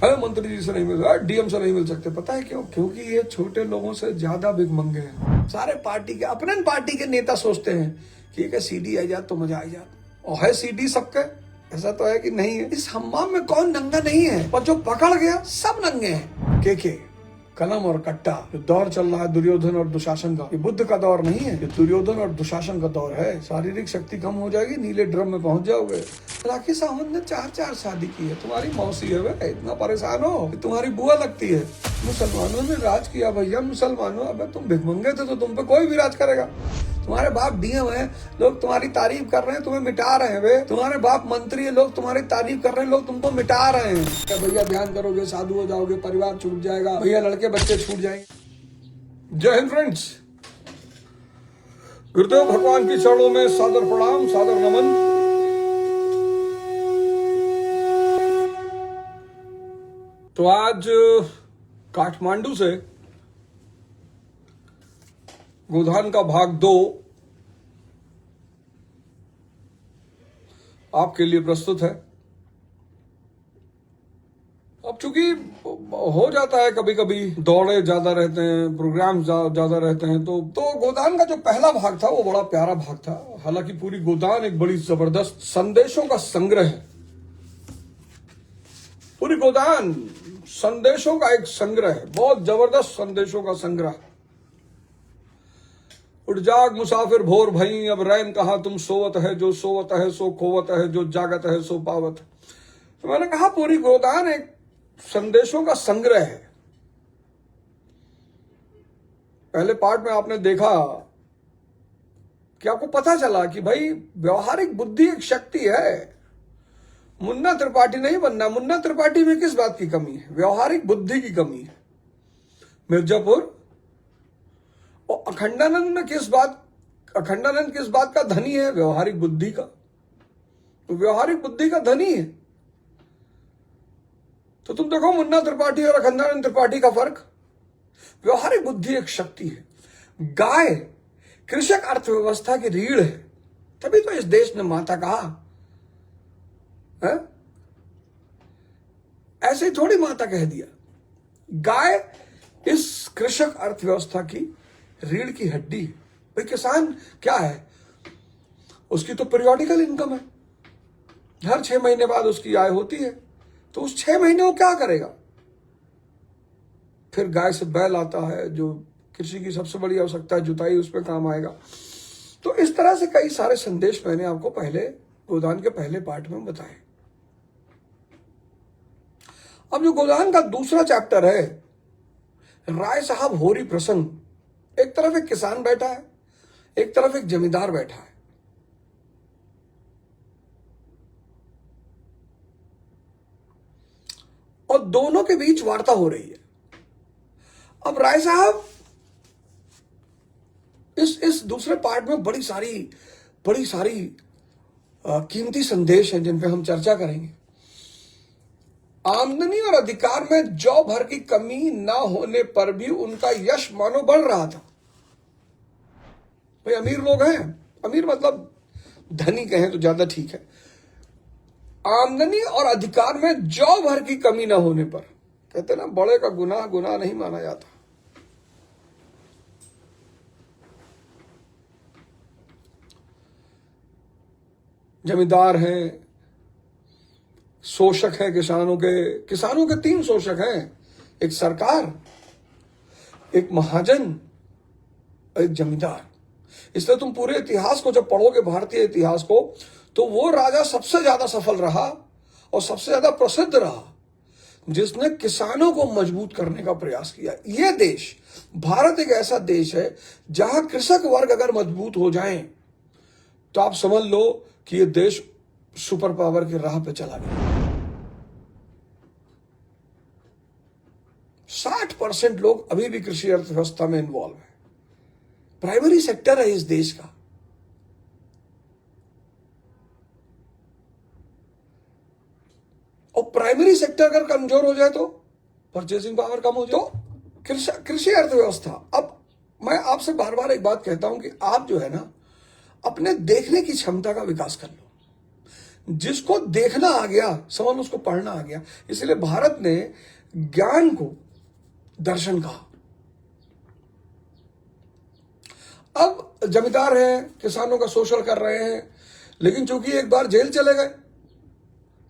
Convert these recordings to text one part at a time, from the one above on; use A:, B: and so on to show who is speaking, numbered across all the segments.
A: अरे मंत्री जी से नहीं मिल सकते, डीएम से नहीं मिल सकते। पता है क्यों? क्योंकि ये छोटे लोगों से ज्यादा भिखमंगे हैं। सारे पार्टी के अपने पार्टी के नेता सोचते हैं कि एक सीडी आ जाए तो मजा आ जाए, और है सीडी सबके, ऐसा तो है कि नहीं है। इस हम्माम में कौन नंगा नहीं है, पर जो पकड़ गया सब नंगे हैं। के कलम और कट्टा। जो दौर चल रहा है दुर्योधन और दुशासन का, ये बुद्ध का दौर नहीं है, ये दुर्योधन और दुशासन का दौर है। शारीरिक शक्ति कम हो जाएगी, नीले ड्रम में पहुंच जाओगे। राखी सावंत ने 4 शादी की है, तुम्हारी मौसी है वे, इतना परेशान हो कि तुम्हारी बुआ लगती है। मुसलमानों ने राज किया भैया, मुसलमानों। अब तुम भिखमंगे थे तो तुम पे कोई भी राज करेगा। तुम्हारे बाप डीएम है, लोग तुम्हारी तारीफ कर रहे हैं, तुम्हें मिटा रहे हैं वे। तुम्हारे बाप मंत्री है, लोग तुम्हारी तारीफ कर रहे हैं, लोग तुमको मिटा रहे हैं। क्या भैया ध्यान करोगे साधु हो जाओगे, परिवार छूट जाएगा भैया, लड़के बच्चे छूट जाएंगे। जय हिंद फ्रेंड्स, गुरुदेव भगवान की चरणों में सादर प्रणाम, सादर नमन। तो आज काठमांडू से गोधान का भाग 2 आपके लिए प्रस्तुत है। अब चूंकि हो जाता है कभी कभी, दौड़े ज्यादा रहते हैं, प्रोग्राम ज्यादा रहते हैं, तो गोदान का जो पहला भाग था वो बड़ा प्यारा भाग था। हालांकि पूरी गोदान एक बड़ी जबरदस्त संदेशों का संग्रह है। पूरी गोदान संदेशों का एक संग्रह है, बहुत जबरदस्त संदेशों का संग्रह। उठ जाग मुसाफिर भोर भई, अब रैन कहा तुम सोवत है, जो सोवत है सो खोवत है, जो जागत है सो पावत। तो मैंने कहा पूरी गोदान एक संदेशों का संग्रह है। पहले पार्ट में आपने देखा कि आपको पता चला कि भाई व्यवहारिक बुद्धि एक शक्ति है। मुन्ना त्रिपाठी नहीं बनना। मुन्ना त्रिपाठी में किस बात की कमी है? व्यवहारिक बुद्धि की कमी है। मिर्जापुर और अखंडानंद किस बात का धनी है? व्यवहारिक बुद्धि का। तो व्यवहारिक बुद्धि का धनी है। तो तुम देखो मुन्ना त्रिपाठी और अखंडानंद त्रिपाठी का फर्क। व्यवहारिक बुद्धि एक शक्ति है। गाय कृषक अर्थव्यवस्था की रीढ़ है, तभी तो इस देश ने माता कहा है? ऐसे थोड़ी माता कह दिया। गाय इस कृषक अर्थव्यवस्था की रीढ़ की हड्डी है। भाई किसान क्या है? उसकी तो पीरियोडिकल इनकम है, हर 6 महीने बाद उसकी आय होती है। तो उस 6 महीने वो क्या करेगा? फिर गाय से बैल आता है, जो कृषि की सबसे बड़ी आवश्यकता है, जुताई, उस पर काम आएगा। तो इस तरह से कई सारे संदेश मैंने आपको पहले गोदान के पहले पार्ट में बताए। अब जो गोदान का दूसरा चैप्टर है, राय साहब होरी प्रसंग। एक तरफ एक किसान बैठा है, एक तरफ एक जमींदार बैठा है। और दोनों के बीच वार्ता हो रही है। अब राय साहब इस दूसरे पार्ट में बड़ी सारी कीमती संदेश हैं जिन पे हम चर्चा करेंगे। आमदनी और अधिकार में जौ भर की कमी ना होने पर भी उनका यश मानो बढ़ रहा था। भाई अमीर लोग हैं, अमीर मतलब धनी कहें तो ज्यादा ठीक है। आमदनी और अधिकार में जौ भर की कमी ना होने पर, कहते ना बड़े का गुनाह नहीं माना जाता। जमींदार हैं, शोषक हैं किसानों के 3 शोषक हैं। एक सरकार, एक महाजन और एक जमींदार। इसलिए तुम पूरे इतिहास को जब पढ़ोगे, भारतीय इतिहास को, तो वो राजा सबसे ज्यादा सफल रहा और सबसे ज्यादा प्रसिद्ध रहा जिसने किसानों को मजबूत करने का प्रयास किया। यह देश, भारत एक ऐसा देश है जहां कृषक वर्ग अगर मजबूत हो जाए तो आप समझ लो कि यह देश सुपर पावर की राह पे चला गया। 60% लोग अभी भी कृषि अर्थव्यवस्था में इन्वॉल्व है। प्राइमरी सेक्टर है इस देश का। और प्राइमरी सेक्टर अगर कमजोर हो जाए तो परचेसिंग पावर कम हो जाए, तो कृषि अर्थव्यवस्था। अब मैं आपसे बार बार एक बात कहता हूं कि आप जो है ना, अपने देखने की क्षमता का विकास कर लो। जिसको देखना आ गया, समझ उसको पढ़ना आ गया। इसलिए भारत ने ज्ञान को दर्शन कहा। अब जमींदार हैं, किसानों का शोषण कर रहे हैं, लेकिन चूंकि एक बार जेल चले गए,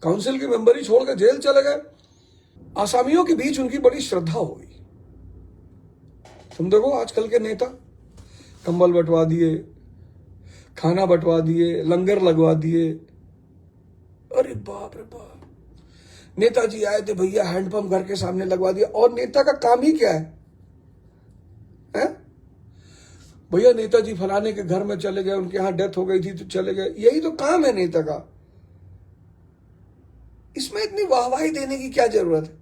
A: काउंसिल की मेंबरी छोड़कर जेल चले गए, आसामियों के बीच उनकी बड़ी श्रद्धा हो गई। तुम देखो आजकल के नेता कंबल बंटवा दिए, खाना बंटवा दिए, लंगर लगवा दिए। अरे बाप रे बाप, नेताजी आए थे भैया, हैंडपंप घर के सामने लगवा दिया। और नेता का काम ही क्या है? भैया नेताजी फलाने के घर में चले गए, उनके यहां डेथ हो गई थी तो चले गए। यही तो काम है नेता का। इसमें इतनी वाहवाही देने की क्या जरूरत है?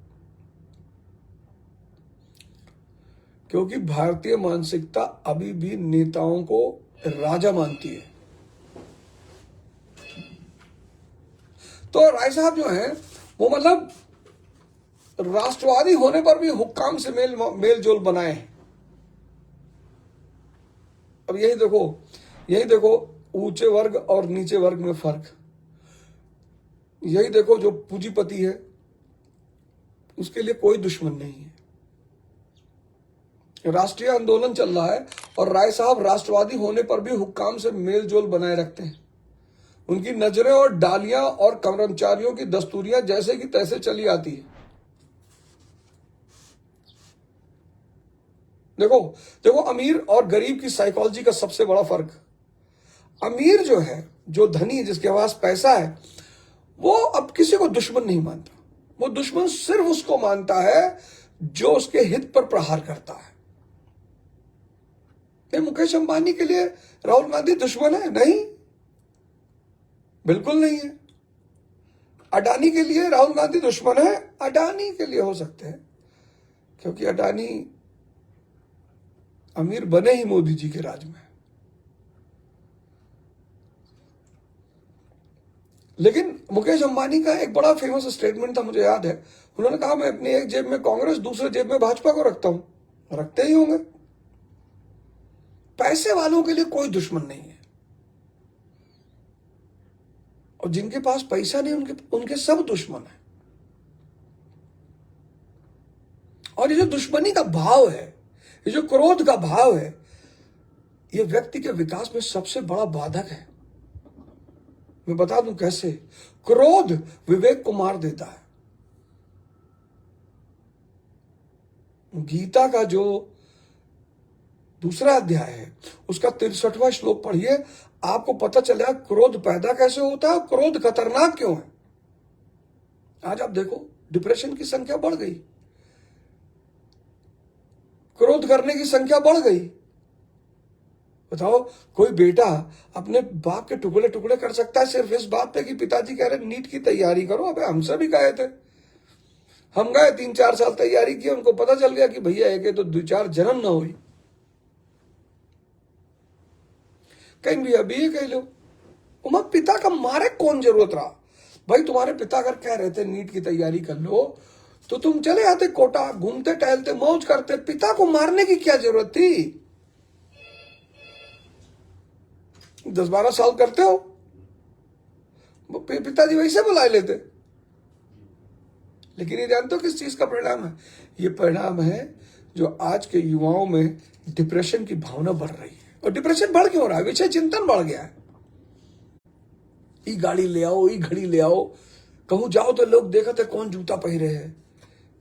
A: क्योंकि भारतीय मानसिकता अभी भी नेताओं को राजा मानती है। तो राय साहब जो हैं वो मतलब राष्ट्रवादी होने पर भी हुक्काम से मेल जोल बनाए हैं। अब यही देखो ऊंचे वर्ग और नीचे वर्ग में फर्क। यही देखो जो पूंजीपति है उसके लिए कोई दुश्मन नहीं है। राष्ट्रीय आंदोलन चल रहा है और राय साहब राष्ट्रवादी होने पर भी हुक्काम से मेल जोल बनाए रखते हैं। उनकी नजरें और डालियां और कर्मचारियों की दस्तूरियां जैसे कि तैसे चली आती है। देखो अमीर और गरीब की साइकोलॉजी का सबसे बड़ा फर्क। अमीर जो है, जो धनी, जिसके पास पैसा है, वो अब किसी को दुश्मन नहीं मानता। वो दुश्मन सिर्फ उसको मानता है जो उसके हित पर प्रहार करता है। मुकेश अंबानी के लिए राहुल गांधी दुश्मन है? नहीं, बिल्कुल नहीं है। अडानी के लिए राहुल गांधी दुश्मन है? अडानी के लिए हो सकते हैं, क्योंकि अडानी अमीर बने ही मोदी जी के राज में। लेकिन मुकेश अंबानी का एक बड़ा फेमस स्टेटमेंट था, मुझे याद है। उन्होंने कहा मैं अपनी एक जेब में कांग्रेस, दूसरे जेब में भाजपा को रखता हूं। रखते ही होंगे। पैसे वालों के लिए कोई दुश्मन नहीं है, और जिनके पास पैसा नहीं उनके सब दुश्मन है। और ये जो दुश्मनी का भाव है, ये जो क्रोध का भाव है, ये व्यक्ति के विकास में सबसे बड़ा बाधक है। मैं बता दूं कैसे। क्रोध विवेक को मार देता है। गीता का जो दूसरा अध्याय है उसका 63वां श्लोक पढ़िए, आपको पता चलेगा क्रोध पैदा कैसे होता है, क्रोध खतरनाक क्यों है। आज आप देखो डिप्रेशन की संख्या बढ़ गई, क्रोध करने की संख्या बढ़ गई। बताओ, कोई बेटा अपने बाप के टुकड़े टुकड़े कर सकता है सिर्फ इस बात पे कि पिताजी कह रहे नीट की तैयारी करो। अबे हमसे भी गए थे, हम गए 3-4 साल तैयारी की, उनको पता चल गया कि भैया एक तो 2-4 जन्म ना हुई। कहीं भी अभी ये कह लो, उमा पिता का मारे कौन जरूरत रहा। भाई तुम्हारे पिता अगर कह रहे थे नीट की तैयारी कर लो तो तुम चले आते कोटा, घूमते टहलते मौज करते। पिता को मारने की क्या जरूरत थी? 10-12 साल करते हो, पिताजी वैसे बुला लेते। लेकिन ये जानते हो किस चीज का परिणाम है? ये परिणाम है जो आज के युवाओं में डिप्रेशन की भावना बढ़ रही है। और डिप्रेशन बढ़ क्यों रहा है? विषय चिंतन बढ़ गया है। ई गाड़ी ले आओ, ई घड़ी ले आओ, कहूं जाओ तो लोग देखते कौन जूता पहने हैं,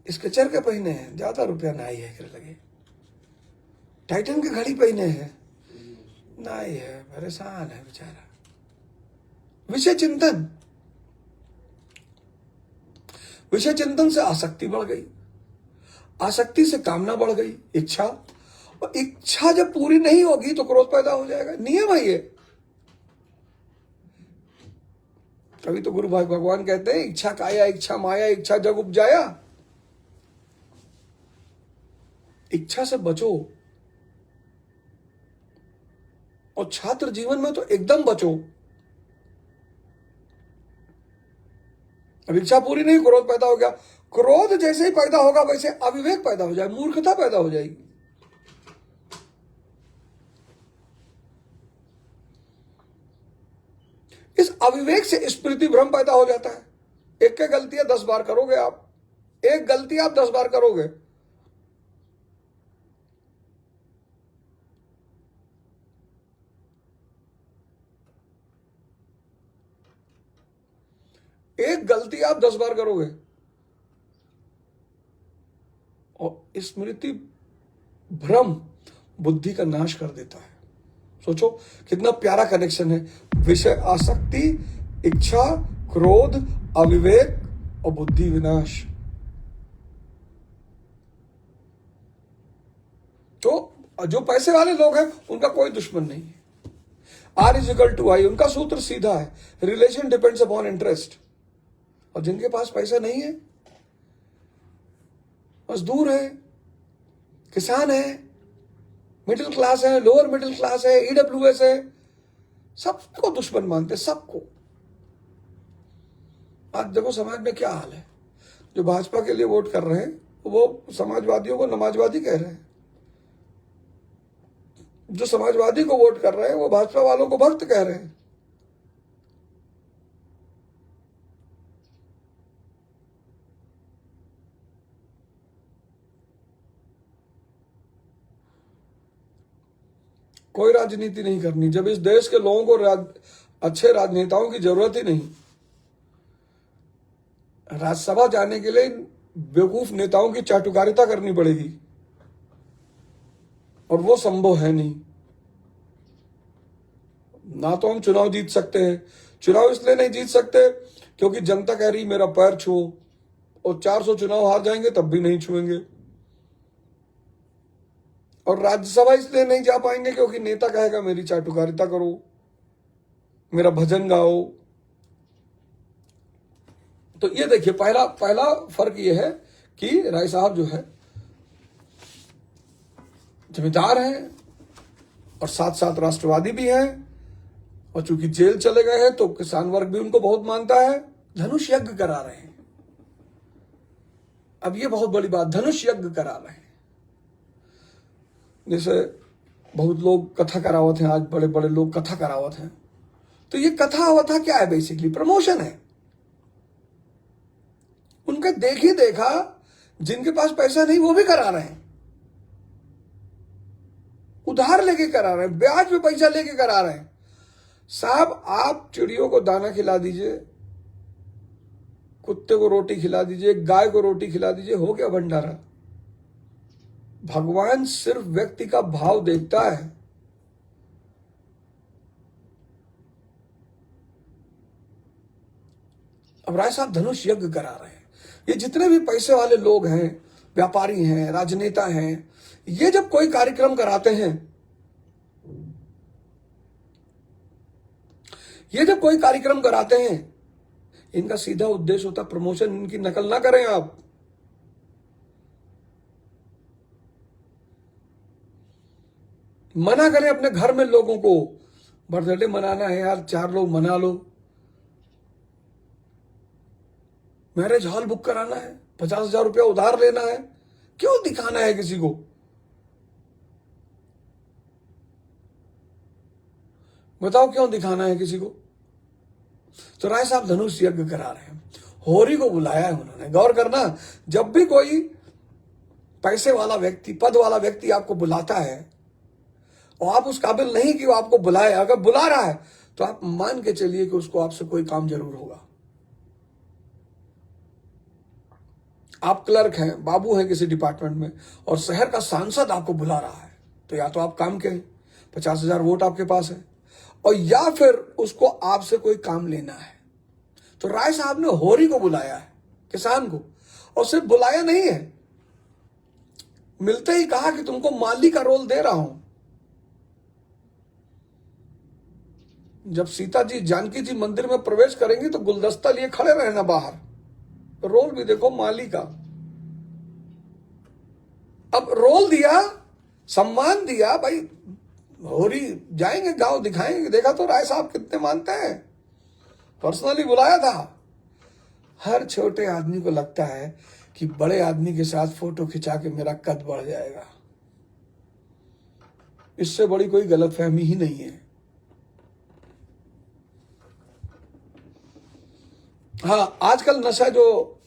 A: इसके चर के पहने हैं, ज्यादा रुपया ना ही है कर लगे। टाइटन की घड़ी पहने हैं, नहीं है, परेशान है बेचारा। विषय चिंतन, विषय चिंतन से आसक्ति बढ़ गई, आसक्ति से कामना बढ़ गई, इच्छा, और इच्छा जब पूरी नहीं होगी तो क्रोध पैदा हो जाएगा। नियम है ये। कभी तो गुरु भाई भगवान कहते हैं इच्छा काया इच्छा माया इच्छा जग उपजाया। इच्छा से बचो, और छात्र जीवन में तो एकदम बचो। अब इच्छा पूरी नहीं, क्रोध पैदा हो गया। क्रोध जैसे ही पैदा होगा वैसे अविवेक पैदा हो जाए, मूर्खता पैदा हो जाएगी। इस अविवेक से स्मृति भ्रम पैदा हो जाता है। एक गलतियां 10 बार करोगे आप, एक गलती आप 10 बार करोगे, एक गलती आप 10 बार करोगे और स्मृति भ्रम बुद्धि का नाश कर देता है। सोचो कितना प्यारा कनेक्शन है। विषय आसक्ति, इच्छा, क्रोध, अविवेक और बुद्धि विनाश। तो जो पैसे वाले लोग हैं उनका कोई दुश्मन नहीं है। R=I, उनका सूत्र सीधा है, रिलेशन डिपेंड्स अपॉन इंटरेस्ट। और जिनके पास पैसा नहीं है, मजदूर है, किसान है, मिडिल क्लास है, लोअर मिडिल क्लास है, EWS है, सबको दुश्मन मानते, सबको। आज देखो समाज में क्या हाल है। जो भाजपा के लिए वोट कर रहे हैं वो समाजवादियों को नमाजवादी कह रहे हैं, जो समाजवादी को वोट कर रहे हैं वो भाजपा वालों को भक्त कह रहे हैं। कोई राजनीति नहीं करनी जब इस देश के लोगों को अच्छे राजनेताओं की जरूरत ही नहीं। राज्यसभा जाने के लिए बेवकूफ नेताओं की चाटुकारिता करनी पड़ेगी और वो संभव है नहीं। ना तो हम चुनाव जीत सकते हैं। चुनाव इसलिए नहीं जीत सकते क्योंकि जनता कह रही मेरा पैर छुओ, और 400 चुनाव हार जाएंगे तब भी नहीं छुएंगे। और राज्यसभा इसलिए नहीं जा पाएंगे क्योंकि नेता कहेगा मेरी चाटुकारिता करो, मेरा भजन गाओ। तो ये देखिए पहला फर्क ये है कि राय साहब जो है जमींदार हैं और साथ साथ राष्ट्रवादी भी हैं, और चूंकि जेल चले गए हैं तो किसान वर्ग भी उनको बहुत मानता है। धनुष यज्ञ करा रहे हैं। अब ये बहुत बड़ी बात, धनुष यज्ञ करा रहे हैं। जैसे बहुत लोग कथा करावत हैं, आज बड़े बड़े लोग कथा करावत हैं। तो ये कथा अवथा क्या है? बेसिकली प्रमोशन है। उनका देखी देखा जिनके पास पैसा नहीं वो भी करा रहे हैं, उधार लेके करा रहे हैं, ब्याज पे पैसा लेके करा रहे हैं। साहब आप चिड़ियों को दाना खिला दीजिए, कुत्ते को रोटी खिला दीजिए, गाय को रोटी खिला दीजिए, हो गया भंडारा। भगवान सिर्फ व्यक्ति का भाव देखता है। अब राय साहब धनुष यज्ञ करा रहे हैं। ये जितने भी पैसे वाले लोग हैं, व्यापारी हैं, राजनेता हैं, ये जब कोई कार्यक्रम कराते हैं, ये जब कोई कार्यक्रम कराते हैं, इनका सीधा उद्देश्य होता प्रमोशन। इनकी नकल ना करें आप। मना करें अपने घर में लोगों को, बर्थडे मनाना है यार, 4 लोग मना लो। मैरिज हॉल बुक कराना है, 50,000 रुपया उधार लेना है, क्यों दिखाना है किसी को? बताओ क्यों दिखाना है किसी को? तो राय साहब धनुष यज्ञ करा रहे हैं। होरी को बुलाया है उन्होंने। गौर करना, जब भी कोई पैसे वाला व्यक्ति, पद वाला व्यक्ति आपको बुलाता है और आप उस काबिल नहीं कि वो आपको बुलाए, अगर बुला रहा है तो आप मान के चलिए कि उसको आपसे कोई काम जरूर होगा। आप क्लर्क हैं, बाबू हैं किसी डिपार्टमेंट में, और शहर का सांसद आपको बुला रहा है, तो या तो आप काम के हैं, 50,000 वोट आपके पास है, और या फिर उसको आपसे कोई काम लेना है। तो राय साहब ने होरी को बुलाया है, किसान को, और सिर्फ बुलाया नहीं है, मिलते ही कहा कि तुमको माली का रोल दे रहा हूं। जब सीता जी, जानकी जी मंदिर में प्रवेश करेंगी तो गुलदस्ता लिए खड़े रहना बाहर, रोल भी देखो माली का। अब रोल दिया, सम्मान दिया, भाई होरी जाएंगे गांव, दिखाएंगे, देखा तो राय साहब कितने मानते हैं, पर्सनली बुलाया था। हर छोटे आदमी को लगता है कि बड़े आदमी के साथ फोटो खिंचा के मेरा कद बढ़ जाएगा। इससे बड़ी कोई गलतफहमी ही नहीं है। हाँ, आजकल नशा जो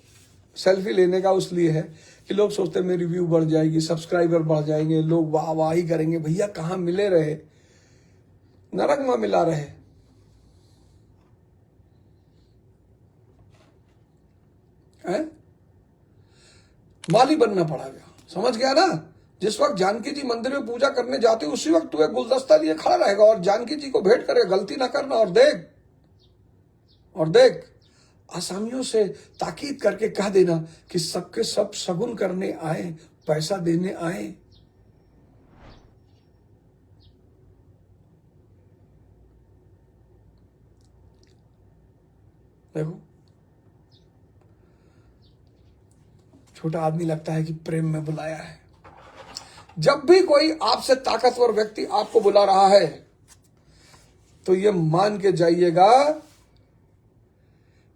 A: सेल्फी लेने का उसलिए है कि लोग सोचते हैं मेरी व्यू बढ़ जाएगी, सब्सक्राइबर बढ़ जाएंगे, लोग वाह वाह ही करेंगे। भैया कहाँ मिले रहे, नरक में मिला रहे। हैं? माली बनना पड़ा गया, समझ गया ना। जिस वक्त जानकी जी मंदिर में पूजा करने जाते उसी वक्त तू एक गुलदस्ता लिए खड़ा रहेगा और जानकी जी को भेंट करेगा, गलती ना करना। और देख आसामियों से ताकीद करके कह देना कि सबके सब शगुन करने आए, पैसा देने आए। देखो छोटा आदमी लगता है कि प्रेम में बुलाया है। जब भी कोई आपसे ताकतवर व्यक्ति आपको बुला रहा है तो ये मान के जाइएगा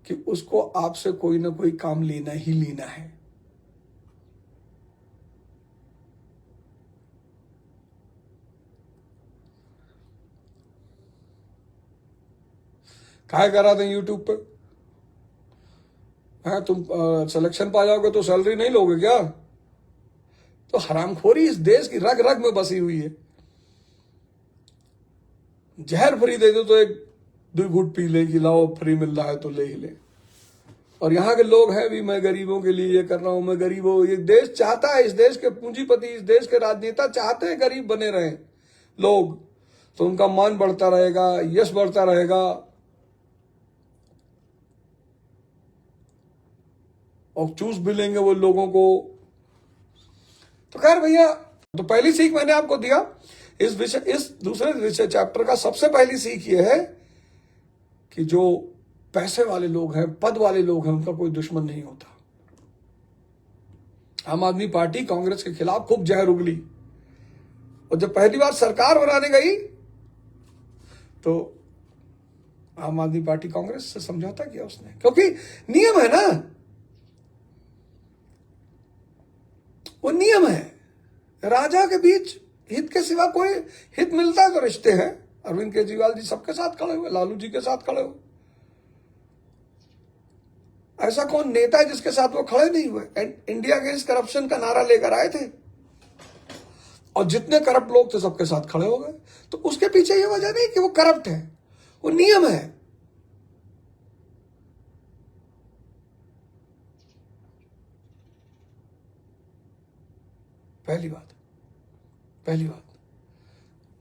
A: कि उसको आपसे कोई ना कोई काम लेना ही लेना है। क्या करा दें यूट्यूब पे? हाँ, तुम सिलेक्शन पा जाओगे तो सैलरी नहीं लोगे क्या? तो हरामखोरी इस देश की रग रग में बसी हुई है। जहर फ्री दे दो तो एक दो घूट पी ले कि लाओ फ्री मिल रहा है तो ले ही ले। और यहाँ के लोग हैं भी, मैं गरीबों के लिए ये कर रहा हूं, मैं गरीबों। ये देश चाहता है, इस देश के पूंजीपति, इस देश के राजनेता चाहते हैं गरीब बने रहें लोग, तो उनका मान बढ़ता रहेगा, यश बढ़ता रहेगा। और चूस भी लेंगे वो लोगों को। तो खैर भैया, तो पहली सीख मैंने आपको दिया इस दूसरे विषय चैप्टर का। सबसे पहली सीख ये है कि जो पैसे वाले लोग हैं, पद वाले लोग हैं, उनका कोई दुश्मन नहीं होता। आम आदमी पार्टी कांग्रेस के खिलाफ खूब जहर उगली और जब पहली बार सरकार बनाने गई तो आम आदमी पार्टी कांग्रेस से समझौता किया उसने, क्योंकि नियम है ना, वो नियम है। राजा के बीच हित के सिवा कोई हित मिलता है तो रिश्ते हैं। अरविंद केजरीवाल जी सबके साथ खड़े हुए, लालू जी के साथ खड़े हुए। ऐसा कौन नेता है जिसके साथ वो खड़े नहीं हुए? इंडिया अगेंस्ट करप्शन का नारा लेकर आए थे और जितने करप्ट लोग थे सबके साथ खड़े हो गए। तो उसके पीछे ये वजह नहीं कि वो करप्ट है, वो नियम है। पहली बात,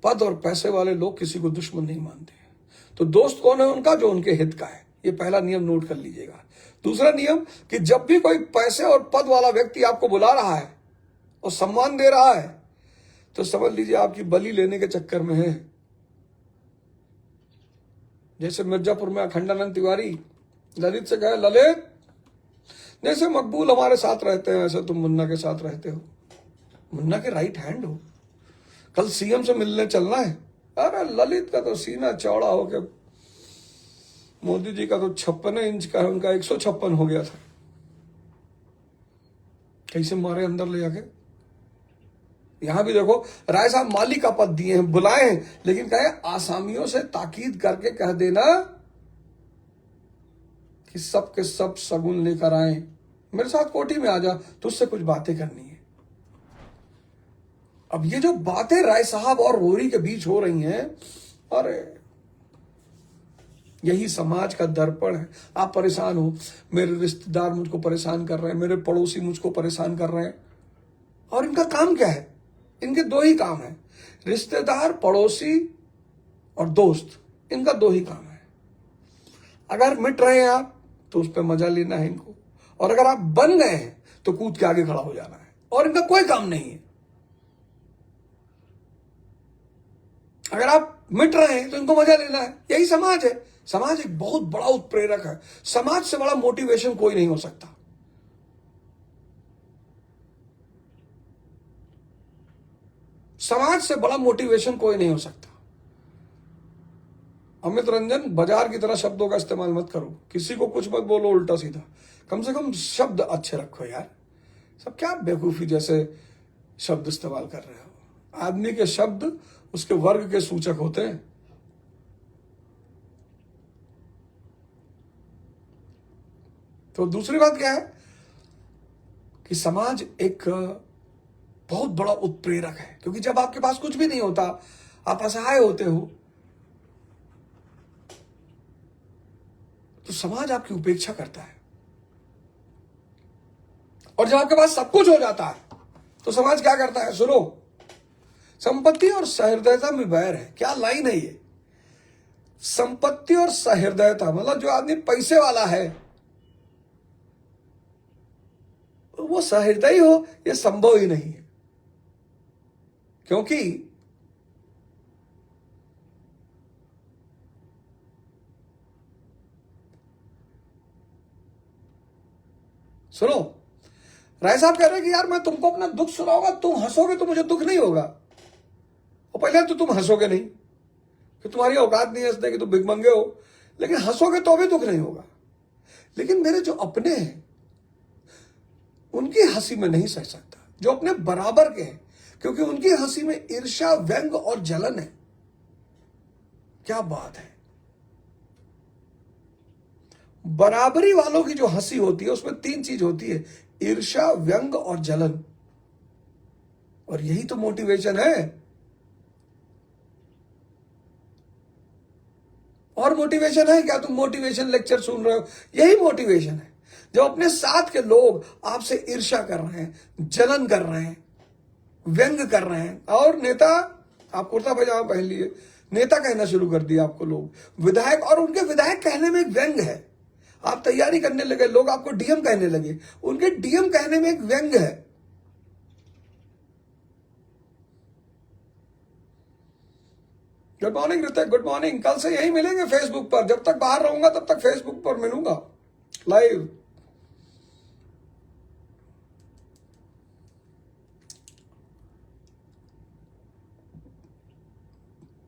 A: पद और पैसे वाले लोग किसी को दुश्मन नहीं मानते। तो दोस्त कौन है उनका? जो उनके हित का है। ये पहला नियम नोट कर लीजिएगा। दूसरा नियम कि जब भी कोई पैसे और पद वाला व्यक्ति आपको बुला रहा है और सम्मान दे रहा है तो समझ लीजिए आपकी बलि लेने के चक्कर में है। जैसे मिर्जापुर में अखंडानंद तिवारी ललित से कहे, ललित जैसे मकबूल हमारे साथ रहते हैं ऐसे तुम मुन्ना के साथ रहते हो, मुन्ना के राइट हैंड हो, कल सीएम से मिलने चलना है। अरे ललित का तो सीना चौड़ा हो के, मोदी जी का तो 56 इंच का है, उनका 156 हो गया था। कैसे मारे अंदर ले जाके। यहां भी देखो, राय साहब माली का पद दिए हैं, बुलाए हैं, लेकिन कहे आसामियों से ताकीद करके कह देना कि सब के सब शगुन लेकर आए, मेरे साथ कोठी में आ जा, तुझसे कुछ बातें करनी है। अब ये जो बातें राय साहब और रोरी के बीच हो रही हैं, अरे यही समाज का दर्पण है। आप परेशान हो, मेरे रिश्तेदार मुझको परेशान कर रहे हैं, मेरे पड़ोसी मुझको परेशान कर रहे हैं, और इनका काम क्या है? इनके दो ही काम है, रिश्तेदार, पड़ोसी और दोस्त। इनका दो ही काम है। अगर मिट रहे हैं आप तो उस पर मजा लेना है इनको, और अगर आप बन गए हैं तो कूद के आगे खड़ा हो जाना है। और इनका कोई काम नहीं है। अगर आप मिट रहे हैं तो इनको मजा लेना है। यही समाज है। समाज एक बहुत बड़ा उत्प्रेरक है। समाज से बड़ा मोटिवेशन कोई नहीं हो सकता। समाज से बड़ा मोटिवेशन कोई नहीं हो सकता। अमित रंजन, बाजार की तरह शब्दों का इस्तेमाल मत करो, किसी को कुछ मत बोलो उल्टा सीधा, कम से कम शब्द अच्छे रखो यार। सब क्या बेवकूफी जैसे शब्द इस्तेमाल कर रहे हो। आदमी के शब्द उसके वर्ग के सूचक होते हैं। तो दूसरी बात क्या है कि समाज एक बहुत बड़ा उत्प्रेरक है, क्योंकि जब आपके पास कुछ भी नहीं होता, आप असहाय होते हो, तो समाज आपकी उपेक्षा करता है। और जब आपके पास सब कुछ हो जाता है तो समाज क्या करता है? सुनो, संपत्ति और सहृदयता में बैर है। क्या लाइन है ये? संपत्ति और सहृदयता मतलब जो आदमी पैसे वाला है वो सहृदयी हो, यह संभव ही नहीं है। क्योंकि सुनो, राय साहब कह रहे हैं कि यार मैं तुमको अपना दुख सुनाऊंगा, तुम हंसोगे तो मुझे दुख नहीं होगा। और पहले तो तुम हंसोगे नहीं कि तुम्हारी औकात नहीं हंसने की, तुम भिखमंगे हो, लेकिन हंसोगे तो भी दुख नहीं होगा। लेकिन मेरे जो अपने हैं उनकी हंसी में नहीं सह सकता, जो अपने बराबर के हैं, क्योंकि उनकी हंसी में ईर्ष्या, व्यंग और जलन है। क्या बात है! बराबरी वालों की जो हंसी होती है उसमें 3 चीज होती है, ईर्ष्या, व्यंग और जलन। और यही तो मोटिवेशन है। और मोटिवेशन है क्या? तुम मोटिवेशन लेक्चर सुन रहे हो, यही मोटिवेशन है। जब अपने साथ के लोग आपसे ईर्ष्या कर रहे हैं, जलन कर रहे हैं, व्यंग कर रहे हैं, और नेता, आप कुर्ता पजामा पहन लिए, नेता कहना शुरू कर दिया आपको लोग, विधायक, और उनके विधायक कहने में एक व्यंग है। आप तैयारी करने लगे, लोग आपको डीएम कहने लगे, उनके डीएम कहने में एक व्यंग है। Good morning Hrithik, good morning. कल से यही मिलेंगे फेसबुक पर, जब तक बाहर रहूंगा तब तक फेसबुक पर मिलूंगा लाइव।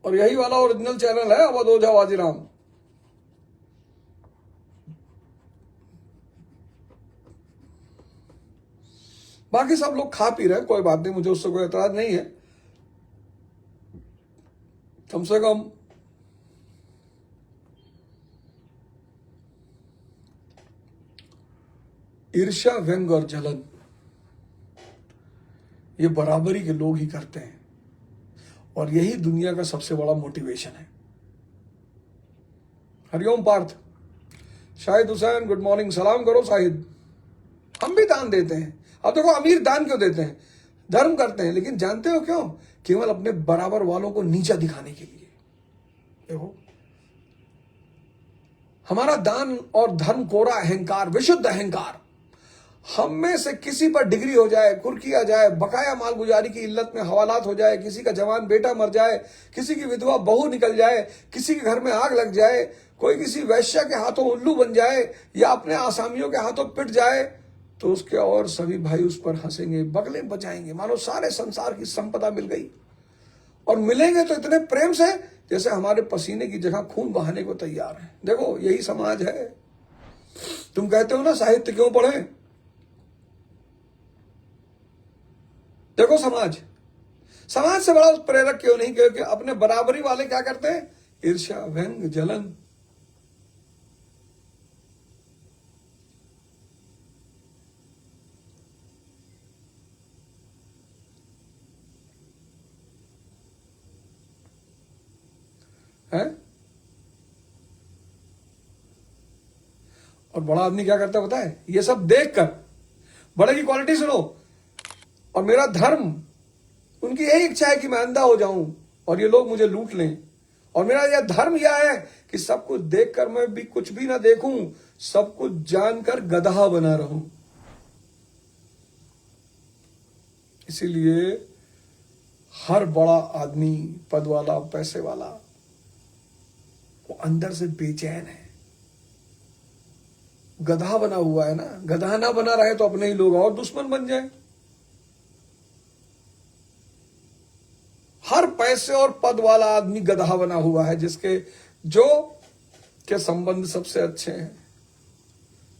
A: और यही वाला ओरिजिनल चैनल है अवध ओझा वाजीराम। बाकी सब लोग खा पी रहे हैं, कोई बात नहीं, मुझे उससे कोई एतराज नहीं है। कम से कम ईर्ष्या, व्यंग और जलन ये बराबरी के लोग ही करते हैं, और यही दुनिया का सबसे बड़ा मोटिवेशन है। हरिओम पार्थ, शाहिद हुसैन, गुड मॉर्निंग, सलाम करो शाहिद। हम भी दान देते हैं। अब देखो, अमीर दान क्यों देते हैं? धर्म करते हैं, लेकिन जानते हो क्यों? केवल अपने बराबर वालों को नीचा दिखाने के लिए। देखो, हमारा दान और धर्म कोरा अहंकार, विशुद्ध अहंकार, हम में से किसी पर डिग्री हो जाए, कुर्किया जाए, बकाया मालगुजारी की इल्लत में हवालात हो जाए, किसी का जवान बेटा मर जाए, किसी की विधवा बहू निकल जाए, किसी के घर में आग लग जाए, कोई किसी वैश्या के हाथों उल्लू बन जाए या अपने आसामियों के हाथों पिट जाए, तो उसके और सभी भाई उस पर हंसेंगे, बगलें बजाएंगे, मानो सारे संसार की संपदा मिल गई। और मिलेंगे तो इतने प्रेम से जैसे हमारे पसीने की जगह खून बहाने को तैयार है। देखो, यही समाज है। तुम कहते हो ना साहित्य क्यों पढ़े? देखो, समाज से बड़ा प्रेरक क्यों नहीं? क्योंकि अपने बराबरी वाले क्या करते हैं? ईर्ष्या, व्यंग, जलन। है? और बड़ा आदमी क्या करता है पता है? ये सब देखकर, बड़े की क्वालिटी सुनो, और मेरा धर्म, उनकी यही इच्छा है कि मैं अंधा हो जाऊं और ये लोग मुझे लूट लें। और मेरा यह धर्म यह है कि सब कुछ देखकर मैं भी कुछ भी ना देखूं, सब कुछ जानकर गधा बना रहूं। इसीलिए हर बड़ा आदमी, पद वाला, पैसे वाला, वो अंदर से बेचैन है, गधा बना हुआ है ना। गधा ना बना रहे तो अपने ही लोग और दुश्मन बन जाए। हर पैसे और पद वाला आदमी गधा बना हुआ है, जिसके जो के संबंध सबसे अच्छे हैं।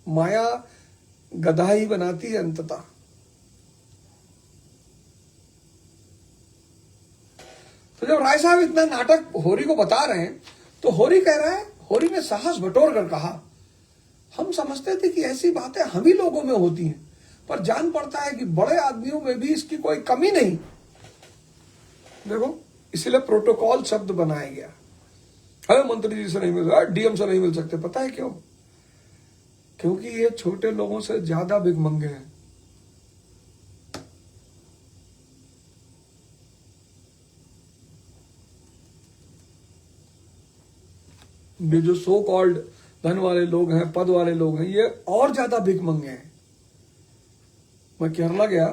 A: माया गधा ही बनाती है अंततः। तो जब राय साहब इतना नाटक होरी को बता रहे हैं, तो होरी कह रहा है, होरी ने साहस बटोर कर कहा हम समझते थे कि ऐसी बातें हम ही लोगों में होती हैं, पर जान पड़ता है कि बड़े आदमियों में भी इसकी कोई कमी नहीं। देखो, इसीलिए प्रोटोकॉल शब्द बनाया गया। अरे मंत्री जी से नहीं मिल सकते, डीएम से नहीं मिल सकते। पता है क्यों? क्योंकि ये छोटे लोगों से ज्यादा भिखमंगे हैं। ये जो सो कॉल्ड धन वाले लोग हैं, पद वाले लोग हैं, ये और ज्यादा भिखमंगे हैं। मैं केरला गया,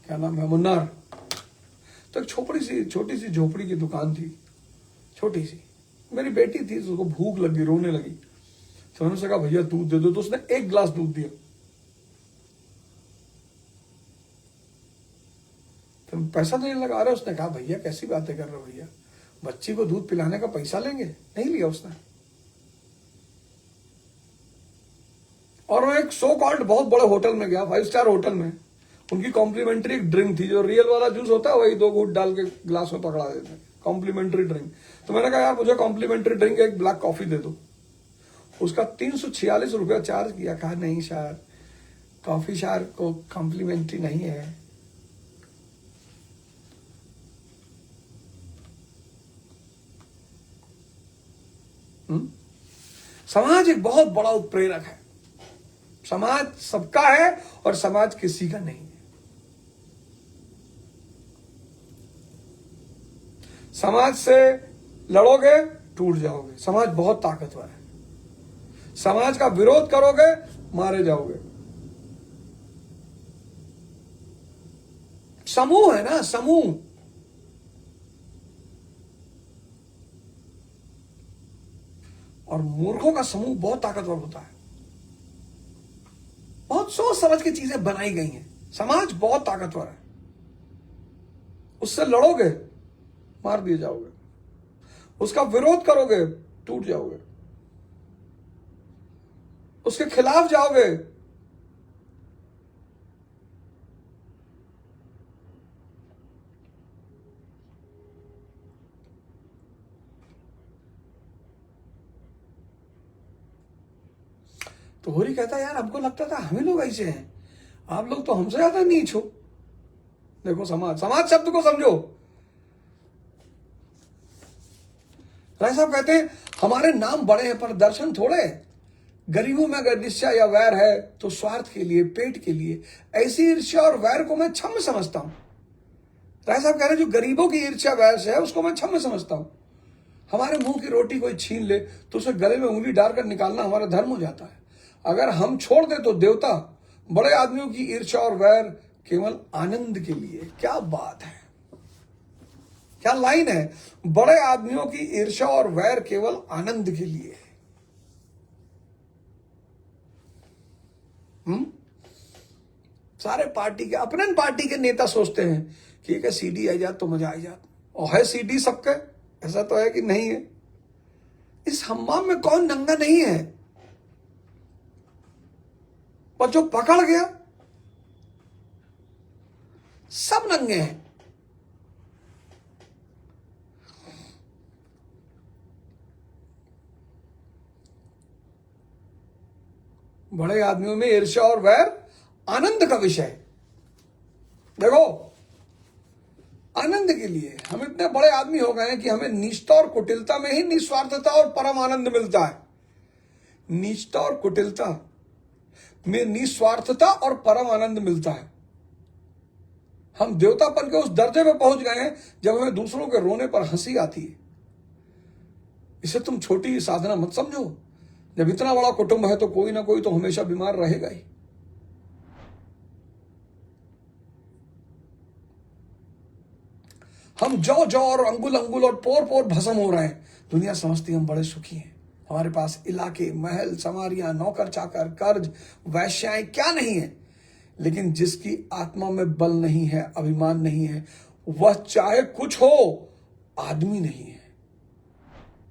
A: क्या नाम है, मुन्नार। तो एक छोटी सी झोपड़ी की दुकान थी, छोटी सी। मेरी बेटी थी, उसको भूख लगी, रोने लगी। तो मैंने कहा भैया दूध दे दो, तो उसने 1 गिलास दूध दिया। तो पैसा देने लगा रहे, उसने कहा भैया कैसी बातें कर रहे हो भैया, बच्ची को दूध पिलाने का पैसा लेंगे? नहीं लिया उसने। और मैं एक सो कॉल्ड बहुत बड़े होटल में गया, 5 स्टार होटल में। उनकी कॉम्प्लीमेंट्री एक ड्रिंक थी, जो रियल वाला जूस होता है वही 2 घूंट डाल के गिलास में पकड़ा देते हैं, कॉम्प्लीमेंट्री ड्रिंक। तो मैंने कहा यार मुझे कॉम्प्लीमेंट्री ड्रिंक, एक ब्लैक कॉफी दे दो। उसका 346 रुपया चार्ज किया। कहा नहीं सर, कॉफी सर को कॉम्प्लीमेंट्री नहीं है। समाज एक बहुत बड़ा उत्प्रेरक है। समाज सबका है और समाज किसी का नहीं है। समाज से लड़ोगे टूट जाओगे। समाज बहुत ताकतवर है। समाज का विरोध करोगे मारे जाओगे। समूह है ना, समूह। और मूर्खों का समूह बहुत ताकतवर होता है। बहुत सोच समझ के चीजें बनाई गई हैं। समाज बहुत ताकतवर है। उससे लड़ोगे मार दिए जाओगे, उसका विरोध करोगे टूट जाओगे, उसके खिलाफ जाओगे तो होरी कहता यार हमको लगता था हम ही लोग ऐसे हैं, आप लोग तो हमसे ज्यादा नीच हो। देखो समाज, समाज शब्द को समझो। राय साहब कहते हैं हमारे नाम बड़े हैं पर दर्शन थोड़े। गरीबों में अगर ईर्ष्या या वैर है तो स्वार्थ के लिए, पेट के लिए। ऐसी ईर्ष्या और वैर को मैं क्षम्य समझता हूं। राय साहब कह रहे हैं जो गरीबों की ईर्ष्या वैर से है उसको मैं क्षम्य समझता हूं। हमारे मुंह की रोटी कोई छीन ले तो उसे गले में उंगली डालकर निकालना हमारा धर्म हो जाता है। अगर हम छोड़ दे तो देवता। बड़े आदमियों की ईर्ष्या और वैर केवल आनंद के लिए। क्या बात है, क्या लाइन है। बड़े आदमियों की ईर्ष्या और वैर केवल आनंद के लिए। सारे पार्टी के, अपने पार्टी के नेता सोचते हैं कि एक सीडी आ जात तो मजा आ जात। और है सीडी सबके, ऐसा तो है कि नहीं है। इस हम्माम में कौन नंगा नहीं है, पर जो पकड़ गया सब नंगे हैं। बड़े आदमियों में ईर्ष्या और वैर आनंद का विषय। देखो, आनंद के लिए हम इतने बड़े आदमी हो गए हैं कि हमें नीचता और कुटिलता में ही निस्वार्थता और परम आनंद मिलता है। नीचता और कुटिलता में निस्वार्थता और परम आनंद मिलता है। हम देवतापन के उस दर्जे में पहुंच गए हैं जब हमें दूसरों के रोने पर हंसी आती है। इसे तुम छोटी साधना मत समझो। जब इतना बड़ा कुटुंब है तो कोई ना कोई तो हमेशा बीमार रहेगा ही। हम जौ जौ और अंगुल अंगुल और पोर पोर भस्म हो रहे हैं। दुनिया समझती हम बड़े सुखी हैं। हमारे पास इलाके, महल, समारियां, नौकर चाकर, कर्ज, वैश्याएं क्या नहीं है। लेकिन जिसकी आत्मा में बल नहीं है, अभिमान नहीं है, वह चाहे कुछ हो आदमी नहीं है।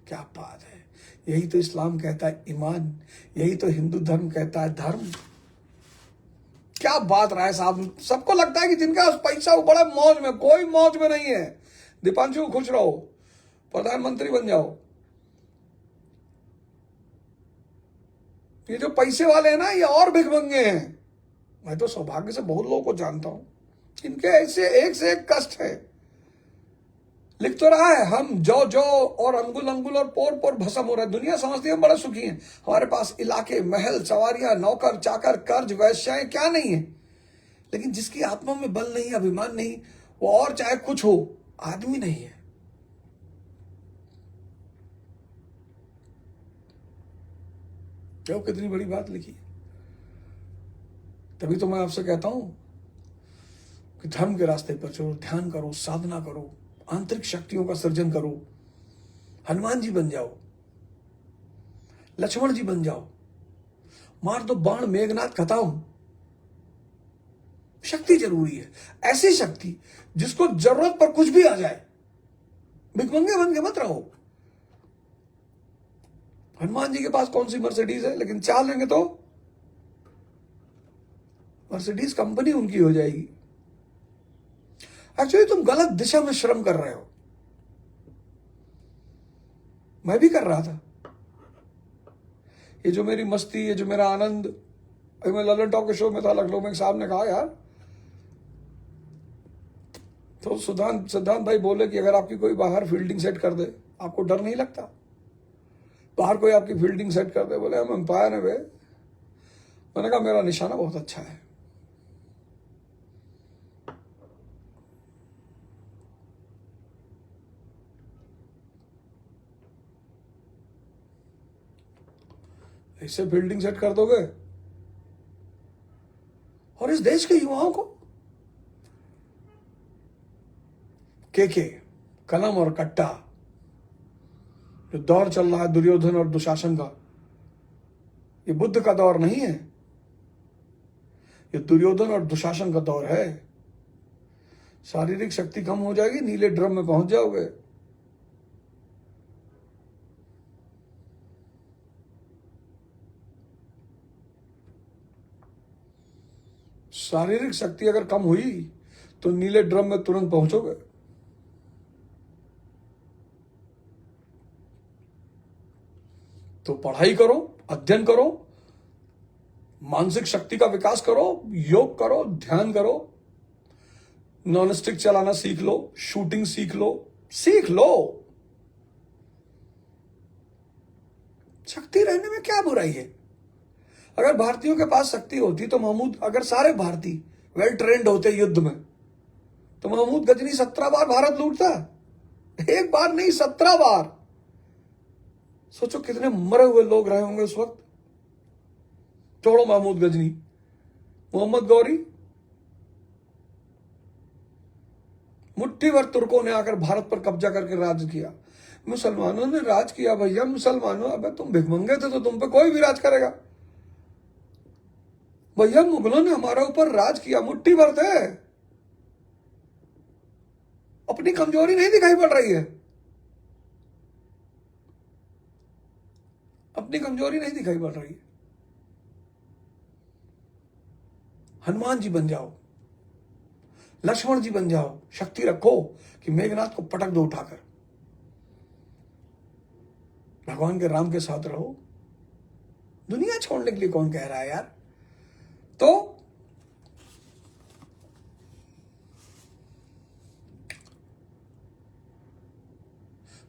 A: क्या बात है। यही तो इस्लाम कहता है ईमान, यही तो हिंदू धर्म कहता है धर्म। क्या बात रहा है साहब। सबको लगता है कि जिनका पैसा वो बड़ा मौज में, कोई मौज में नहीं है। दीपांशु खुश रहो, प्रधानमंत्री बन जाओ। ये जो पैसे वाले हैं ना, ये और भिखमंगे हैं। मैं तो सौभाग्य से बहुत लोगों को जानता हूं, इनके ऐसे एक से एक कष्ट है। लिख तो रहा है हम जो जो और अंगुल अंगुल और पोर पोर भस्म हो रहा है। दुनिया समझती है हम बड़े सुखी हैं, हमारे पास इलाके, महल, सवारियां, नौकर चाकर, कर्ज, वैश्याएं क्या नहीं है। लेकिन जिसकी आत्मा में बल नहीं, अभिमान नहीं, वो और चाहे कुछ हो, आदमी नहीं है। देखो कितनी बड़ी बात लिखी है। तभी तो मैं आपसे कहता हूं कि धर्म के रास्ते पर चलो, ध्यान करो, साधना करो, आंतरिक शक्तियों का सृजन करो। हनुमान जी बन जाओ, लक्ष्मण जी बन जाओ, मार दो बाण, मेघनाथ खत्म। शक्ति जरूरी है, ऐसी शक्ति जिसको जरूरत पर कुछ भी आ जाए। भिखमंगे बन के मत रहो। हनुमान जी के पास कौन सी मर्सिडीज है, लेकिन चाल लेंगे तो मर्सिडीज कंपनी उनकी हो जाएगी। एक्चुअली तुम गलत दिशा में श्रम कर रहे हो। मैं भी कर रहा था। ये जो मेरी मस्ती, ये जो मेरा आनंद, मैं ललन टॉक के शो में था लखनऊ में, एक साहब ने कहा यार, तो सिद्धांत भाई बोले कि अगर आपकी कोई बाहर फील्डिंग सेट कर दे, आपको डर नहीं लगता? बाहर कोई आपकी फील्डिंग सेट कर दे, बोले हम अंपायर है वे। मैंने कहा मेरा निशाना बहुत अच्छा है। इससे फील्डिंग सेट कर दोगे और इस देश के युवाओं को के कलम और कट्टा, जो दौर चल रहा है दुर्योधन और दुशासन का, ये बुद्ध का दौर नहीं है, ये दुर्योधन और दुशासन का दौर है। शारीरिक शक्ति कम हो जाएगी, नीले ड्रम में पहुंच जाओगे। शारीरिक शक्ति अगर कम हुई तो नीले ड्रम में तुरंत पहुंचोगे। तो पढ़ाई करो, अध्ययन करो, मानसिक शक्ति का विकास करो, योग करो, ध्यान करो, नॉन स्टिक चलाना सीख लो, शूटिंग सीख लो। शक्ति रहने में क्या बुराई है? अगर भारतीयों के पास शक्ति होती तो महमूद, अगर सारे भारतीय वेल ट्रेंड होते युद्ध में, तो महमूद गजनी 17 बार भारत लूटता। एक बार नहीं, 17 बार। सोचो कितने मरे हुए लोग रहे होंगे उस वक्त। छोड़ो महमूद गजनी, मोहम्मद गौरी, मुट्ठी भर तुर्कों ने आकर भारत पर कब्जा करके राज किया। मुसलमानों ने राज किया भैया, मुसलमानों, अबे तुम भिखमंगे थे तो तुम पे कोई भी राज करेगा भैया। मुगलों ने हमारे ऊपर राज किया, मुट्ठी भर थे। अपनी कमजोरी नहीं दिखाई पड़ रही है, अपनी कमजोरी नहीं दिखाई पड़ रही है। हनुमान जी बन जाओ, लक्ष्मण जी बन जाओ, शक्ति रखो कि मेघनाथ को पटक दो उठाकर। भगवान के राम के साथ रहो। दुनिया छोड़ने के लिए कौन कह रहा है यार? तो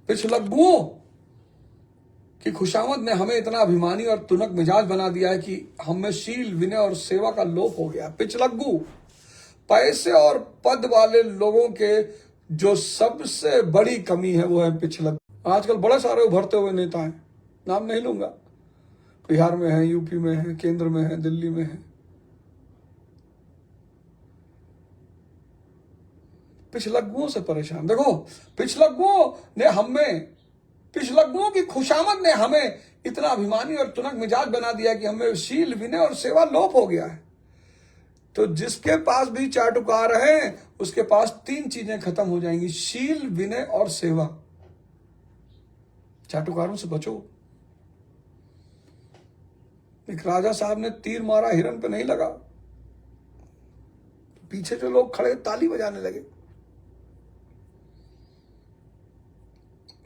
A: पिछलग्गुओं की खुशामद ने हमें इतना अभिमानी और तुनक मिजाज बना दिया है कि हमें शील, विनय और सेवा का लोप हो गया। पिछलग्गू, पैसे और पद वाले लोगों के जो सबसे बड़ी कमी है वो है पिछलग्गू। आजकल बड़े सारे उभरते हुए नेता हैं, नाम नहीं लूंगा, बिहार में है, यूपी में है, केंद्र में है, दिल्ली में है। पिछलग्गुओं से परेशान। देखो, पिछलग्गुओं की खुशामद ने हमें इतना अभिमानी और तुनक मिजाज बना दिया कि हमें शील, विनय और सेवा लोप हो गया है। तो जिसके पास भी चाटुकार है, उसके पास 3 चीजें खत्म हो जाएंगी: शील, विनय और सेवा। चाटुकारों से बचो। एक राजा साहब ने तीर मारा, हिरन पे नहीं लगा, पीछे जो लोग खड़े ताली बजाने लगे।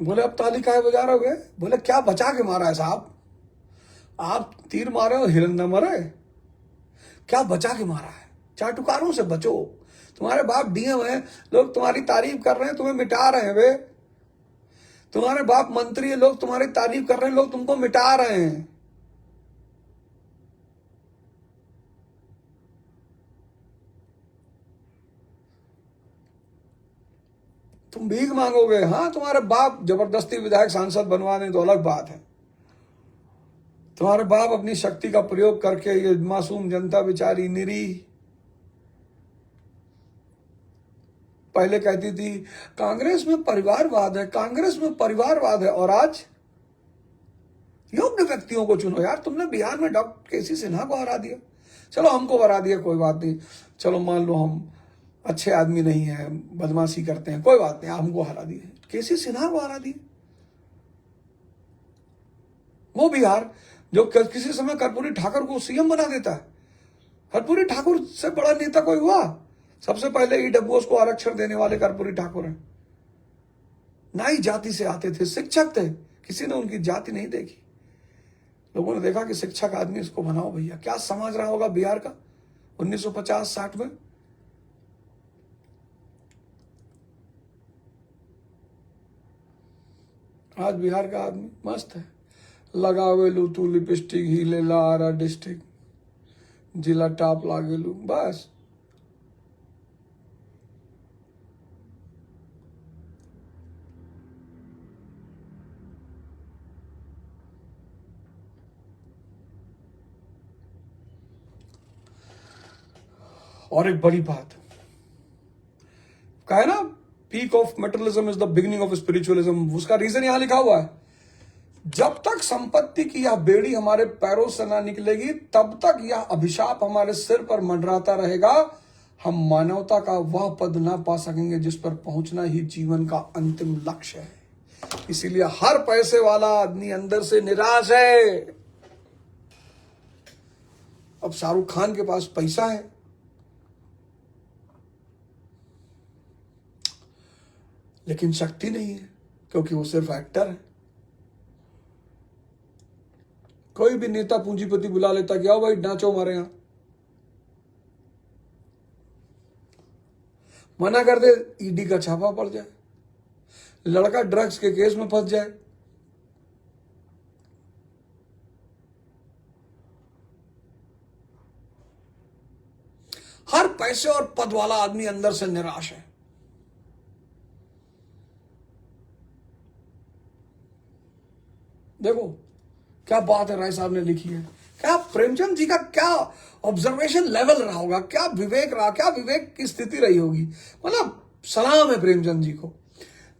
A: बोले अब ताली काहे बजा रहे हो? बोले क्या बचा के मारा है साहब? आप तीर मारे और हिरन न मरे, क्या बचा के मारा है? चाटुकारों से बचो। तुम्हारे बाप डीएम है, लोग तुम्हारी तारीफ कर रहे हैं, तुम्हें मिटा रहे हैं वे। तुम्हारे बाप मंत्री है, लोग तुम्हारी तारीफ कर रहे हैं, लोग तुमको मिटा रहे हैं। तुम भीख मांगोगे। हाँ, तुम्हारे बाप जबरदस्ती विधायक सांसद बनवा दें तो अलग बात है। तुम्हारे बाप अपनी शक्ति का प्रयोग करके ये मासूम जनता बेचारी निरीह पहले कहती थी कांग्रेस में परिवारवाद है, कांग्रेस में परिवारवाद है, और आज योग्य व्यक्तियों को चुनो। यार, तुमने बिहार में डॉक्टर केसी सिन्हा को हरा दिया, चलो हमको हरा दिया, कोई बात नहीं। चलो मान लो हम अच्छे आदमी नहीं है, बदमाशी करते हैं, कोई बात नहीं, हमको हरा दिए। केसी सिन्हा को हरा दिए। वो बिहार जो किसी समय कर्पूरी ठाकुर को सीएम बना देता है। कर्पूरी ठाकुर से बड़ा नेता कोई हुआ? सबसे पहले ईडब्ल्यूएस को आरक्षण देने वाले कर्पूरी ठाकुर हैं। नाई जाति से आते थे, शिक्षक थे, किसी ने उनकी जाति नहीं देखी। लोगों ने देखा कि शिक्षक आदमी, इसको बनाओ भैया। क्या समाज रहा होगा बिहार का 1950-60 में? आज बिहार का आदमी मस्त है। लगावेलू तू लिपस्टिक, हिले लारा डिस्ट्रिक्ट, जिला टॉप लागेलू, बस। और एक बड़ी बात कहा है ना, peak of materialism is the beginning of spiritualism. उसका रीजन यहां लिखा हुआ है, जब तक संपत्ति की यह बेड़ी हमारे पैरों से ना निकलेगी तब तक यह अभिशाप हमारे सिर पर मंडराता रहेगा। हम मानवता का वह पद ना पा सकेंगे जिस पर पहुंचना ही जीवन का अंतिम लक्ष्य है। इसीलिए हर पैसे वाला आदमी अंदर से निराश है। अब शाहरुख खान के पास पैसा है, लेकिन शक्ति नहीं है, क्योंकि वो सिर्फ एक्टर है। कोई भी नेता पूंजीपति बुला लेता कि आओ भाई नाचो हमारे यहां, मना कर दे ईडी का छापा पड़ जाए, लड़का ड्रग्स के केस में फंस जाए। हर पैसे और पद वाला आदमी अंदर से निराश है। देखो क्या बात है राय साहब ने लिखी है। क्या प्रेमचंद जी का क्या ऑब्जर्वेशन लेवल रहा होगा, क्या विवेक रहा, क्या विवेक की स्थिति रही होगी। मतलब सलाम है प्रेमचंद जी को।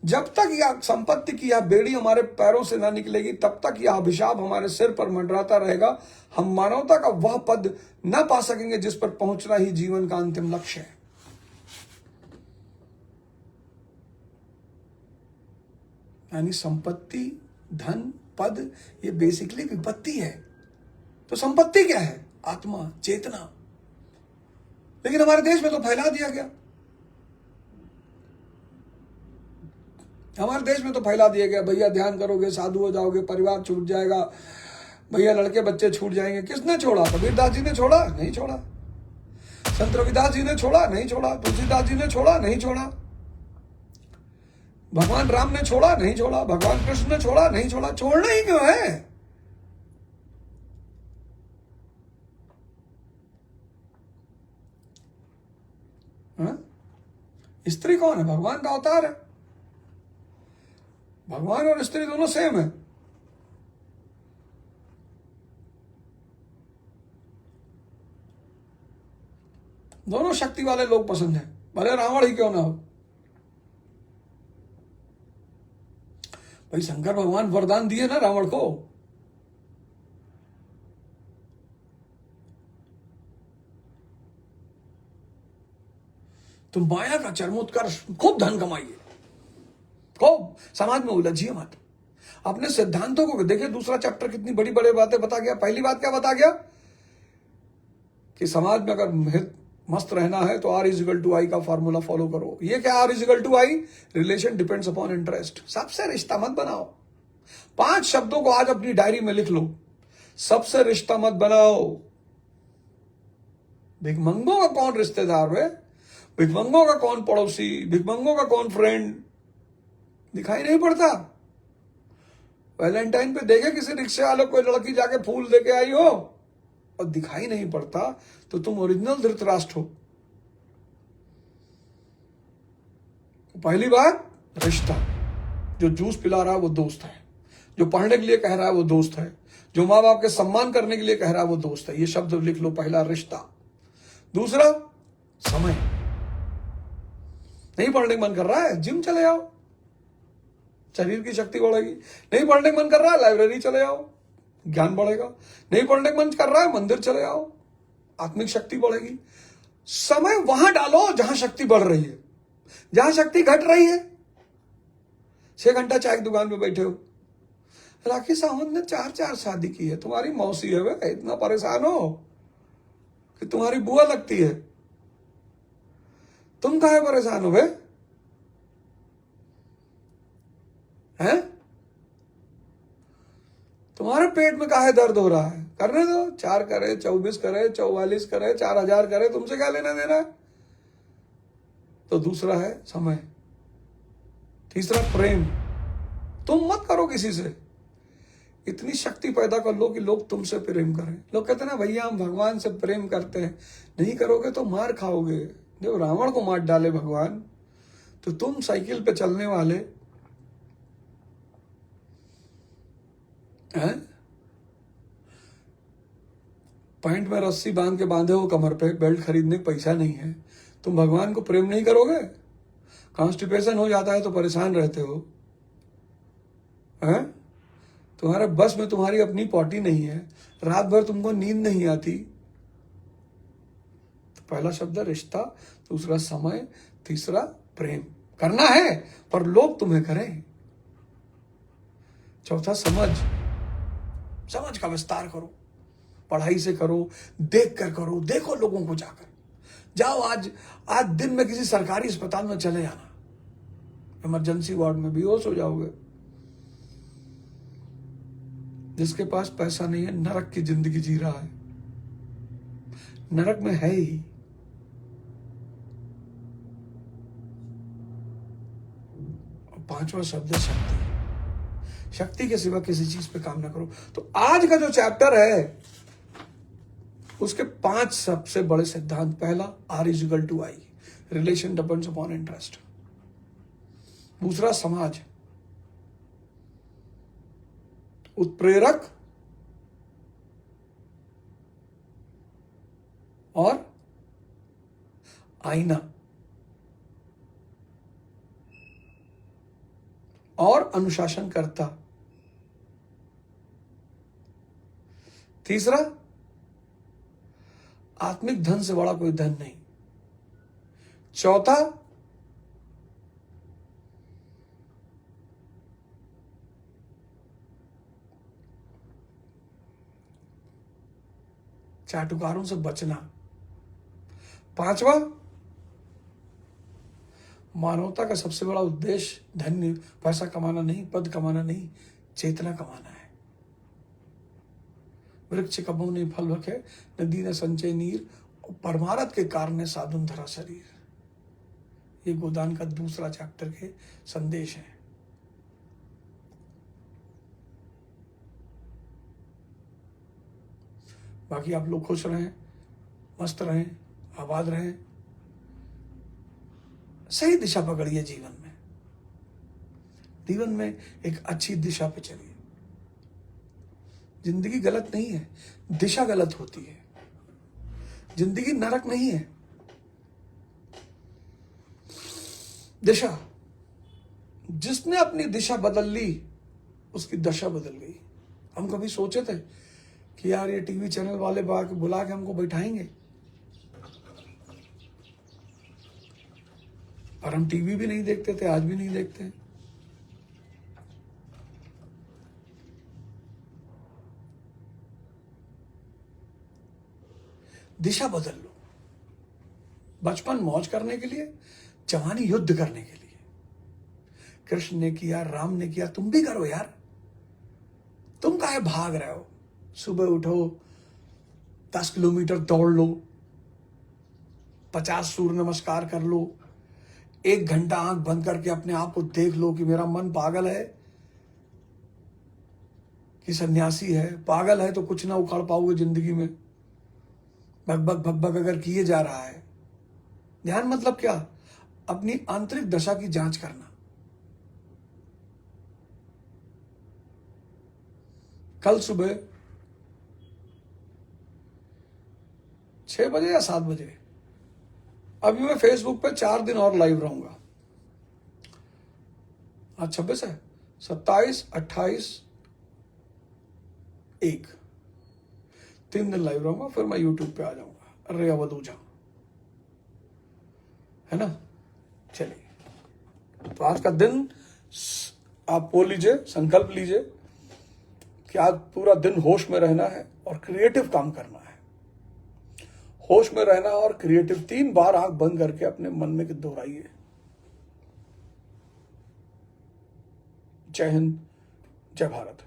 A: जब तक यह संपत्ति की यह बेड़ी हमारे पैरों से ना निकलेगी तब तक यह अभिशाप हमारे सिर पर मंडराता रहेगा। हम मानवता का वह पद न पा सकेंगे जिस पर पहुंचना ही जीवन का अंतिम लक्ष्य है। यानी संपत्ति, धन, पद, ये बेसिकली विपत्ति है। तो संपत्ति क्या है? आत्मा, चेतना। लेकिन हमारे देश में तो फैला दिया गया। हमारे देश में तो फैला दिया गया, भैया ध्यान करोगे साधु हो जाओगे, परिवार छूट जाएगा, भैया लड़के बच्चे छूट जाएंगे। किसने छोड़ा? कबीरदास जी ने छोड़ा? नहीं छोड़ा। संत रविदास जी ने छोड़ा? नहीं छोड़ा। तुलसीदास जी ने छोड़ा? नहीं छोड़ा। भगवान राम ने छोड़ा? नहीं छोड़ा। भगवान कृष्ण ने छोड़ा? नहीं छोड़ा। छोड़ना ही क्यों है? स्त्री कौन है? भगवान का अवतार है। भगवान और स्त्री दोनों सेम है। दोनों शक्ति वाले लोग पसंद हैं, भले रावण ही क्यों ना हो। भाई शंकर भगवान वरदान दिए ना रावण को। तुम माया का चरमोत्कर्ष, खूब धन कमाइए, खूब समाज में उलझिए मत। अपने सिद्धांतों को देखिए। दूसरा चैप्टर कितनी बड़ी बड़ी बातें बता गया। पहली बात क्या बता गया कि समाज में अगर मस्त रहना है तो R=I का फॉर्मूला फॉलो करो। ये क्या R=I? Relation depends upon interest. सबसे रिश्ता मत बनाओ। 5 शब्दों को आज अपनी डायरी में लिख लो। सबसे रिश्ता मत बनाओ। भिखमंगों का कौन रिश्तेदार है, भिखमंगों का कौन पड़ोसी, भिखमंगों का कौन फ्रेंड, दिखाई नहीं पड़ता। वैलेंटाइन पे देखे किसी रिक्शे वाले कोई लड़की जाके फूल देके आई हो और दिखाई नहीं पड़ता, तो तुम ओरिजिनल धृतराष्ट्र हो। पहली बात, रिश्ता। जो जूस पिला रहा है वो दोस्त है, जो पढ़ने के लिए कह रहा है वो दोस्त है, जो माँ बाप के सम्मान करने के लिए कह रहा है वो दोस्त है। ये शब्द लिख लो, पहला रिश्ता। दूसरा, समय। नहीं पढ़ने का मन कर रहा है, जिम चले जाओ, शरीर की शक्ति बढ़ेगी। नहीं पढ़ने का मन कर रहा है, लाइब्रेरी चले जाओ, ज्ञान बढ़ेगा। नहीं पढ़ने का मन कर रहा है, मंदिर चले जाओ, आत्मिक शक्ति बढ़ेगी। समय वहां डालो जहां शक्ति बढ़ रही है। जहां शक्ति घट रही है, 6 घंटा चाय की दुकान पे बैठे हो। राखी सावंत ने 4 शादी की है, तुम्हारी मौसी है वे, इतना परेशान हो कि तुम्हारी बुआ लगती है। तुम काहे परेशान हो वे? हैं? तुम्हारे पेट में काहे दर्द हो रहा है? करने दो, 4 करे, 24 करे, 44 करे, 4000 करे, तुमसे क्या लेना देना है? तो दूसरा है समय। तीसरा, प्रेम। तुम मत करो किसी से, इतनी शक्ति पैदा कर लो कि लोग तुमसे प्रेम करें। लोग कहते हैं ना भैया हम भगवान से प्रेम करते हैं, नहीं करोगे तो मार खाओगे। जब रावण को मार डाले भगवान, तो तुम साइकिल पे चलने वाले हैं, पैंट में रस्सी बांध के बांधे हो कमर पे, बेल्ट खरीदने का पैसा नहीं है, तुम भगवान को प्रेम नहीं करोगे? कॉन्स्टिपेशन हो जाता है तो परेशान रहते हो, हैं? तुम्हारे बस में तुम्हारी अपनी पॉटी नहीं है, रात भर तुमको नींद नहीं आती। तो पहला शब्द है रिश्ता, दूसरा समय, तीसरा प्रेम। करना है पर लोग तुम्हें करें। चौथा, समझ। समझ का विस्तार करो, पढ़ाई से करो, देख कर करो, देखो लोगों को जाकर। जाओ आज दिन में किसी सरकारी अस्पताल में चले जाना, इमरजेंसी वार्ड में बेहोश हो जाओगे। जिसके पास पैसा नहीं है, नरक की जिंदगी जी रहा है, नरक में है ही। और 5वां शब्द है शक्ति। शक्ति के सिवा किसी चीज पे काम ना करो। तो आज का जो चैप्टर है उसके 5 सबसे बड़े सिद्धांत। पहला, R=I, relation depends upon interest. दूसरा, समाज, उत्प्रेरक और आईना और अनुशासनकर्ता। तीसरा, आत्मिक धन से बड़ा कोई धन नहीं। चौथा, चाटुकारों से बचना। 5वां, मानवता का सबसे बड़ा उद्देश्य धन, पैसा कमाना नहीं, पद कमाना नहीं, चेतना कमाना है। वृक्ष कबहु नहीं फल रखे, नदी न संचय नीर, परमारथ के कारण साधुन धरा शरीर। ये गोदान का दूसरा चैप्टर के संदेश है। बाकी आप लोग खुश रहें, मस्त रहें, आबाद रहें, सही दिशा पकड़िए जीवन में। जीवन में एक अच्छी दिशा पे चलिए। जिंदगी गलत नहीं है, दिशा गलत होती है। जिंदगी नरक नहीं है, दिशा। जिसने अपनी दिशा बदल ली उसकी दशा बदल गई। हम कभी सोचे थे कि यार ये टीवी चैनल वाले बुला के हमको बैठाएंगे, पर हम टीवी भी नहीं देखते थे, आज भी नहीं देखते हैं। दिशा बदल लो। बचपन मौज करने के लिए, जवानी युद्ध करने के लिए। कृष्ण ने किया, राम ने किया, तुम भी करो यार। तुम काहे भाग रहे हो? सुबह उठो, 10 किलोमीटर दौड़ लो, 50 सूर्य नमस्कार कर लो, 1 घंटा आंख बंद करके अपने आप को देख लो कि मेरा मन पागल है कि सन्यासी है। पागल है तो कुछ ना उखाड़ पाओगे जिंदगी में। भग अगर किए जा रहा है, ध्यान मतलब क्या, अपनी आंतरिक दशा की जांच करना। कल सुबह 6 बजे या 7 बजे, अभी मैं फेसबुक पे 4 दिन और लाइव रहूंगा। आज 26 है, 27, 28, 1, 3 दिन लाइव रहूंगा, फिर मैं यूट्यूब पे आ जाऊंगा। अरे अवधूजा, है ना। चलिए, तो आज का दिन आप बोल लीजिए, संकल्प लीजिए कि आज पूरा दिन होश में रहना है और क्रिएटिव काम करना है। होश में रहना और क्रिएटिव 3 बार आंख बंद करके अपने मन में दोहराइए। जय हिंद, जय भारत।